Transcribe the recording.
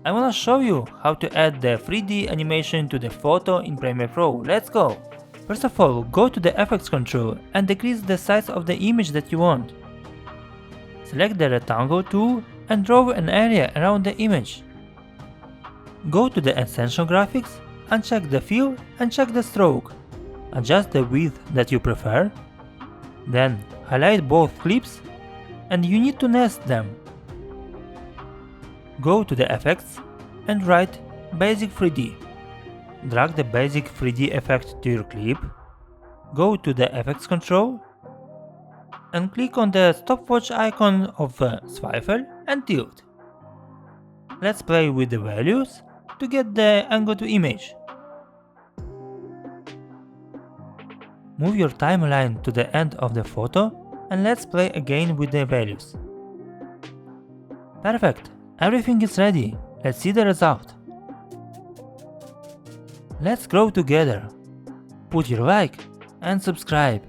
I wanna show you how to add the 3D animation to the photo in Premiere Pro. Let's go! First of all, go to the effects control and decrease the size of the image that you want. Select the rectangle tool and draw an area around the image. Go to the Essential Graphics, uncheck the Fill and check the Stroke. Adjust the width that you prefer. Then highlight both clips and you need to nest them. Go to the Effects and write Basic 3D. Drag the Basic 3D effect to your clip. Go to the Effects control and click on the stopwatch icon of Swivel and tilt. Let's play with the values to get the angle to image. Move your timeline to the end of the photo and let's play again with the values. Perfect! Everything is ready. Let's see the result. Let's grow together. Put your like and subscribe.